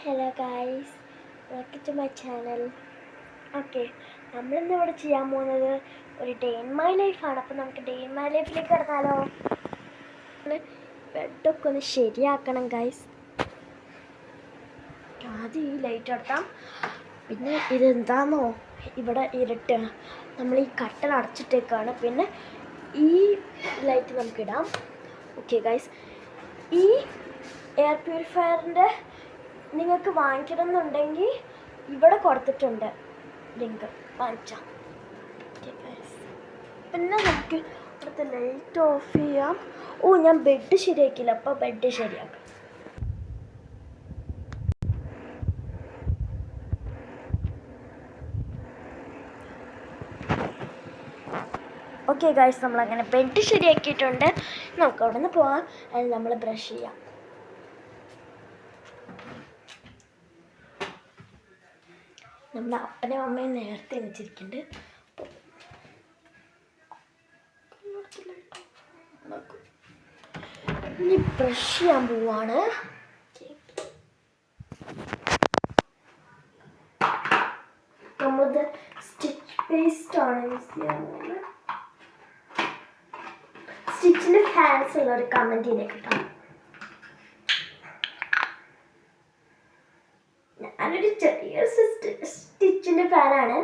Hello guys, welcome to my channel. Okay, നമ്മളിന്ന് ഇവിടെ ചെയ്യാൻ പോകുന്നത് ഒരു ഡേ ഇൻ മൈ ലൈഫാണ്. അപ്പോൾ നമുക്ക് ഡേ ഇൻ മൈ ലൈഫിലേക്ക് കിടന്നാലോ? ബെഡൊക്കെ ഒന്ന് ശരിയാക്കണം ഗായ്സ്. ആദ്യം ഈ ലൈറ്റ് എടുത്താം. പിന്നെ ഇതെന്താണെന്നോ, ഇവിടെ ഇരുട്ട്, നമ്മൾ ഈ കട്ടൻ അടച്ചിട്ടേക്കാണ്. പിന്നെ ഈ ലൈറ്റ് നമുക്കിടാം. ഓക്കെ ഗായ്സ്, ഈ എയർ പ്യൂരിഫയറിൻ്റെ നിങ്ങൾക്ക് വാങ്ങിക്കണം എന്നുണ്ടെങ്കിൽ ഇവിടെ കൊടുത്തിട്ടുണ്ട് ലിങ്ക്, വാങ്ങിച്ചാൽ. പിന്നെ നമുക്ക് ഇവിടുത്തെ ലൈറ്റ് ഓഫ് ചെയ്യാം. ഞാൻ ബെഡ് ശരിയാക്കില്ല, അപ്പോൾ ബെഡ് ശരിയാക്കാം. ഓക്കെ ഗായ്സ്, നമ്മളങ്ങനെ ബെഡ് ശരിയാക്കിയിട്ടുണ്ട്. നമുക്ക് അവിടെ നിന്ന് പോവാം. അതിൽ നമ്മൾ ബ്രഷ് ചെയ്യാം. നമ്മുടെ അപ്പനും അമ്മയും നേരത്തെ എണീച്ചിരിക്കുന്നുണ്ട്. ഇനി ബ്രഷ് ചെയ്യാൻ പോവാണ്. നമ്മളത് സ്റ്റിച്ച് പേസ്റ്റ് ആണ് യൂസ് ചെയ്യാൻ പോകുന്നത്. സ്റ്റിച്ചിൻ്റെ ഫാൻസ് ഉള്ളവർ കമൻറ്റ് ചെയ്തേ കേട്ടോ. ഞാനൊരു ചെറിയ സ്റ്റിച്ചിൻ്റെ ഫാനാണ്.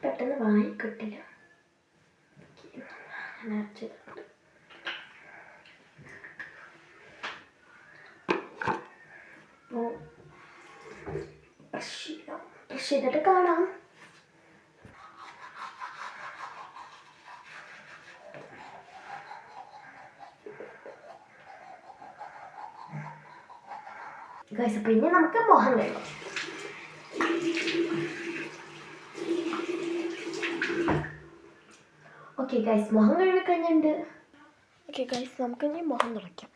പെട്ടെന്ന് വായി കിട്ടില്ല. ബ്രഷ് ചെയ്തിട്ട് കാണാം. ഗൈസ്, പിന്നെ നമുക്ക് മുഖം കഴുകാം. ഓക്കെ ഗൈസ്, മുഖം കഴുകി കഴിഞ്ഞിട്ടുണ്ട്. ഓക്കെ ഗൈസ്, നമുക്ക് ഇനി മുഖം തുടയ്ക്കാം.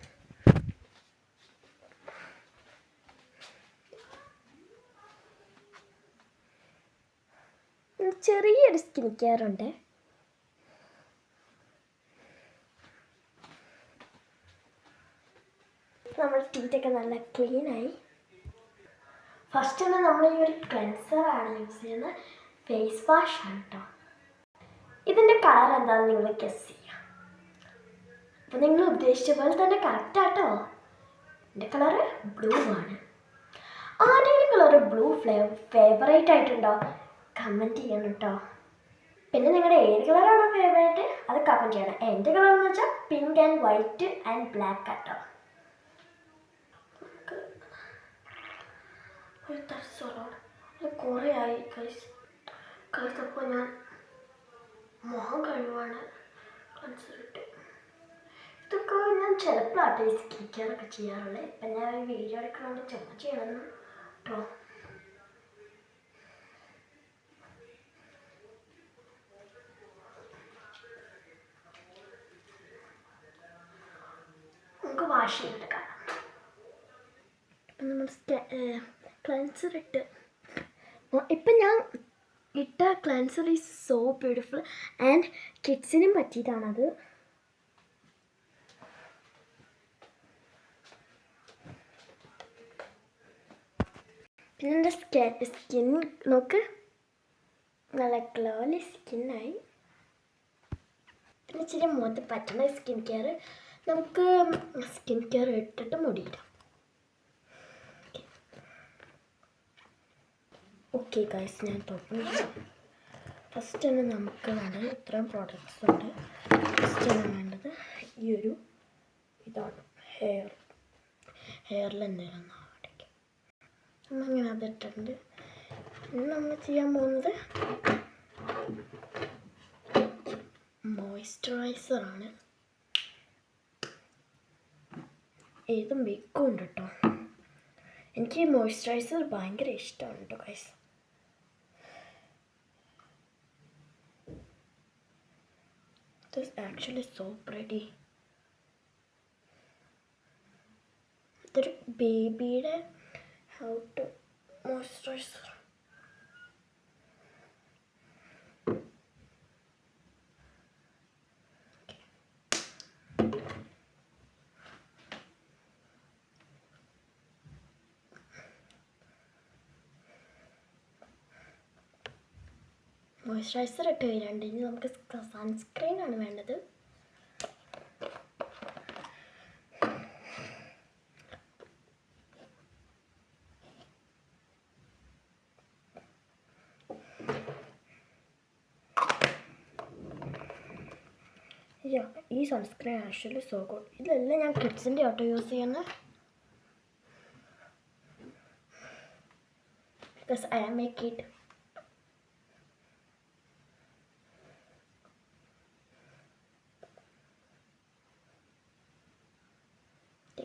ചെറിയൊരു സ്കിൻ കെയർ ഉണ്ട്. നമ്മുടെ ടീത്തൊക്കെ നല്ല ക്ലീനായി. ഫസ്റ്റ് തന്നെ നമ്മൾ ഈ ഒരു ക്ലെൻസറാണ് യൂസ് ചെയ്യുന്നത്. ഫേസ് വാഷ് ആണ് കേട്ടോ. ഇതിൻ്റെ കളർ എന്താണെന്ന് നിങ്ങൾ ഗസ് ചെയ്യാം. അപ്പോൾ നിങ്ങൾ ഉദ്ദേശിച്ച പോലെ തന്നെ കറക്റ്റാട്ടോ. എൻ്റെ കളറ് ബ്ലൂ ആണ്. ആരുടെയും കളറ് ബ്ലൂ ഫേവറേറ്റ് ആയിട്ടുണ്ടോ? കമൻറ്റ് ചെയ്യണം കേട്ടോ. പിന്നെ നിങ്ങളുടെ ഏത് കളറാണോ ഫേവറേറ്റ് അത് കമൻറ്റ് ചെയ്യണം. എൻ്റെ കളർ എന്ന് വെച്ചാൽ pink and white and black കേട്ടോ. കുറേ ആയി കഴിച്ചപ്പോൾ ഞാൻ മുഖം കഴിവാണ്. ഇതൊക്കെ ഞാൻ ചിലപ്പോഴാട്ടെ സ്കിൻ കെയർ ഒക്കെ ചെയ്യാറുള്ളത്. ഇപ്പം ഞാൻ ഒരു വീഡിയോ എടുക്കണമെന്ന് ചുമ ചെയ്യണം കേട്ടോ. നമുക്ക് വാഷ് ചെയ്തിട്ട് കാണാം. ഇപ്പം നമ്മൾ ക്ലെൻസർ ഇട്ട്, ഇപ്പം ഞാൻ ഇട്ട cleanser is so beautiful and കിഡ്സിനും പറ്റിയിട്ടാണത്. പിന്നെ എൻ്റെ സ്കിൻ നോക്ക്, നല്ല ഗ്ലോലി സ്കിന്നായി. പിന്നെ ഇച്ചിരി മുഖത്ത് പറ്റുന്ന സ്കിൻ കെയർ നമുക്ക് സ്കിൻ കെയർ ഇട്ടിട്ട് മുടിയിടാം. ഓക്കെ ഗൈസ്, ഞാൻ തുറന്നു. ഫസ്റ്റ് തന്നെ നമുക്ക് വേണ്ടത് ഇത്രയും പ്രോഡക്റ്റ്സ് ഉണ്ട്. ഫസ്റ്റ് തന്നെ വേണ്ടത് ഈ ഒരു ഇതാണ് ഹെയറിൽ എന്തെങ്കിലും അടയ്ക്കും. നമ്മളിങ്ങനെ അതിട്ടുണ്ട്. ഇനി നമ്മൾ ചെയ്യാൻ പോകുന്നത് മോയ്സ്ചറൈസറാണ്. ഏതും ബിക്കും ഉണ്ട് കേട്ടോ. എനിക്ക് ഈ മോയ്സ്ചറൈസർ ഭയങ്കര ഇഷ്ടമാണ് കേട്ടോ guys. This is actually so pretty. ഇതൊരു ബേബിയുടെ ഹൗ ടു മോയ്സ്ചറൈസർ. മോയ്സ്ചറൈസർ ഇട്ട് കഴിഞ്ഞിട്ടുണ്ട്. ഇനി നമുക്ക് സൺസ്ക്രീനാണ് വേണ്ടത്. ഈ സൺസ്ക്രീൻ ആക്ച്വലി സോ ഗുഡ്. ഇതെല്ലാം ഞാൻ കിഡ്സിൻ്റെ ആട്ടോ യൂസ് ചെയ്യുന്നത്. Because I am a kid.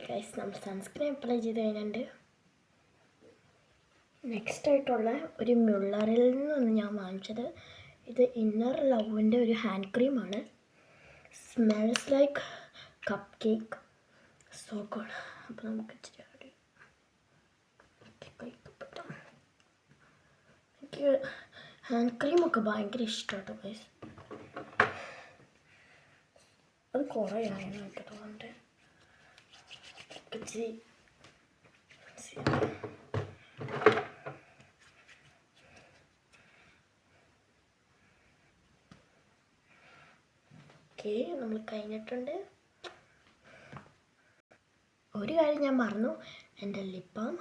Guys, നമ്മൾ സൺസ്ക്രീൻ അപ്ലൈ ചെയ്ത് കഴിഞ്ഞിട്ടുണ്ട്. നെക്സ്റ്റ് ആയിട്ടുള്ള ഒരു മ്യുള്ളറിൽ നിന്നാണ് ഞാൻ വാങ്ങിച്ചത്. ഇത് ഇന്നർ ലവിൻ്റെ ഒരു ഹാൻഡ് ക്രീമാണ്. Smells like cup cake, so good. അപ്പോൾ നമുക്ക് ഇച്ചിരി കഴിക്കപ്പെട്ടോ. എനിക്ക് ഹാൻഡ് ക്രീമൊക്കെ ഭയങ്കര ഇഷ്ടമാട്ടോ ഗൈസ്. അത് കുറേ ആയാണ് എനിക്ക് തോന്നുന്നുണ്ട്. ഇച്ചിരി ഓക്കെ, നമ്മൾ കഴിഞ്ഞിട്ടുണ്ട്. ഒരു കാര്യം ഞാൻ മറന്നു, എൻ്റെ ലിപ് ബാം.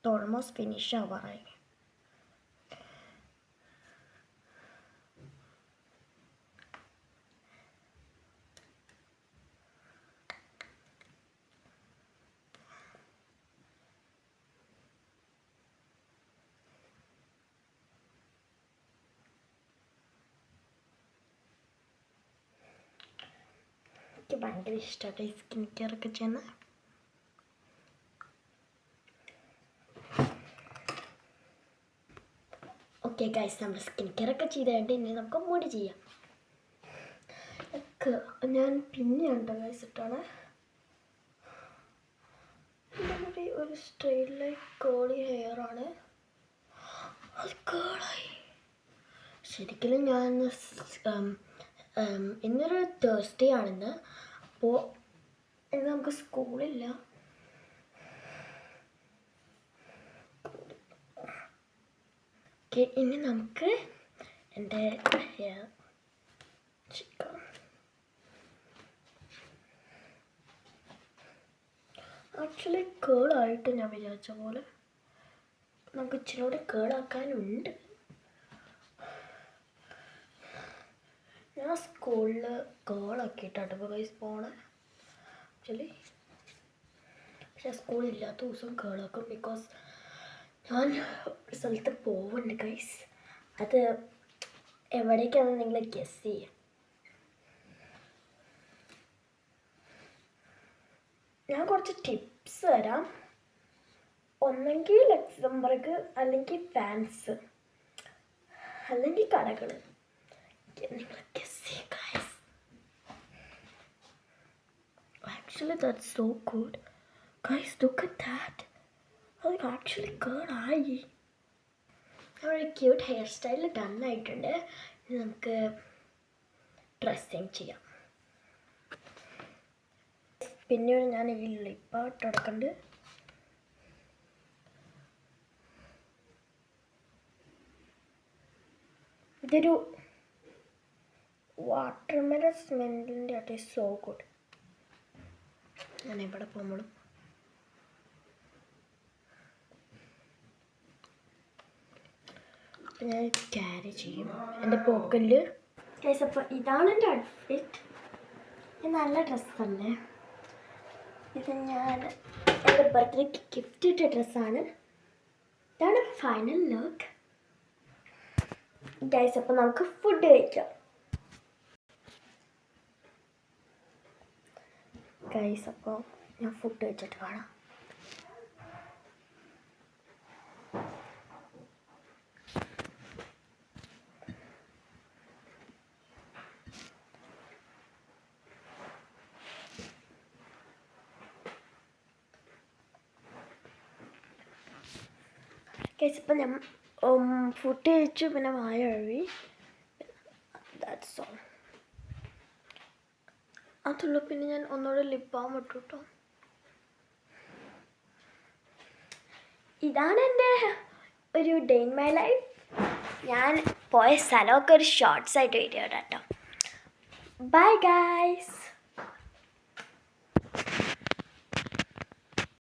ഓൾമോസ്റ്റ് ഫിനിഷ് ആവാറായി. എനിക്ക് ഭയങ്കര ഇഷ്ടമായിട്ട് ഈ സ്കിൻ കെയർ ഒക്കെ ചെയ്യുന്നത്. ഓക്കെ ഗൈസ്, നമ്മൾ സ്കിൻ കെയർ ഒക്കെ ചെയ്തിട്ട് ഇനി നമുക്ക് മുടി ചെയ്യാം. ഞാൻ പിന്നെയുണ്ട് ഗൈസ് ഇട്ടാണ് എൻ്റെ മുടി ഒരു സ്റ്റൈലിലെ കേളി ഹെയറാണ്. അത് കേളായി. ശരിക്കും ഞാൻ ഇന്നൊരു തേഴ്സ്ഡേ ആണെന്ന്. അപ്പോൾ ഇന്ന് നമുക്ക് സ്കൂളില്ല. ഓക്കെ, ഇനി നമുക്ക് എൻ്റെ ഹെയർ ചിക്കാം. ആക്ച്വലി കേളായിട്ട് ഞാൻ വിചാരിച്ച പോലെ നമുക്ക് ഇച്ചിരി കൂടി കേളാക്കാനുണ്ട്. ഞാൻ സ്കൂളിൽ കേളാക്കിയിട്ടാണ് ഇപ്പോൾ ഗൈസ് പോണേ ആക്ച്വലി. പക്ഷെ സ്കൂളില്ലാത്ത ദിവസം കേളാക്കും. ബിക്കോസ് ഞാൻ ഒരു സ്ഥലത്ത് പോവുന്നുണ്ട് ഗൈസ്. അത് എവിടേക്കാണെന്ന് നിങ്ങൾ ഗെസ് ചെയ്യുക. ഞാൻ കുറച്ച് ടിപ്സ് തരാം. ഒന്നെങ്കിൽ ലക്സംബർഗ്, അല്ലെങ്കിൽ ഫാൻസ്, അല്ലെങ്കിൽ കടകൾ. നിങ്ങൾ ഗെസ് ചെയ്യുക guys. Actually that's so good guys. Look at that. അത് ആക്ച്വലി കേളായി. ഒരു ക്യൂട്ട് ഹെയർ സ്റ്റൈൽ ഡൺ ആയിട്ടുണ്ട്. ഇനി നമുക്ക് ഡ്രസ്സിങ് ചെയ്യാം. പിന്നീട് ഞാൻ ഈ ലിപ്പാട്ട് എടുക്കുന്നുണ്ട്. ഇതൊരു വാട്ടർമെലൺ സ്മെല്ലിൻ്റെ ആയിട്ട് സോ ഗുഡ്. ഞാൻ എവിടെ പോകുമ്പോഴും ഞാൻ ക്യാരി ചെയ്യും എൻ്റെ പോക്കറ്റിൽ. ഗൈസ്, അപ്പോൾ ഇതാണ് എൻ്റെ ഔട്ട്ഫിറ്റ്. ഇത് നല്ല ഡ്രസ്സല്ലേ. ഇത് ഞാൻ എൻ്റെ ബർത്ത്ഡേക്ക് ഗിഫ്റ്റ് ഇട്ട ഡ്രസ്സാണ്. ഇതാണ് ഫൈനൽ ലുക്ക് ഗൈസ്. അപ്പോൾ നമുക്ക് ഫുഡ് കഴിക്കാം ഗൈസ്. അപ്പോൾ ഞാൻ ഫുഡ് കഴിച്ചിട്ട് കാണാം. ഗൈസ്, ഇപ്പം ഞാൻ ഫുഡ് കഴിച്ചു, പിന്നെ വായ കഴുകി. That's all. അതുള്ളൂ. പിന്നെ ഞാൻ ഒന്നുകൂടെ ലിപ് ബാം ഇട്ടു കേട്ടോ. ഇതാണ് എൻ്റെ ഒരു ഡേ ഇൻ മൈ ലൈഫ്. ഞാൻ പോയ സ്ഥലമൊക്കെ ഒരു ഷോർട്സ് ആയിട്ട് വീഡിയോ ഇടാം കേട്ടോ. Bye guys.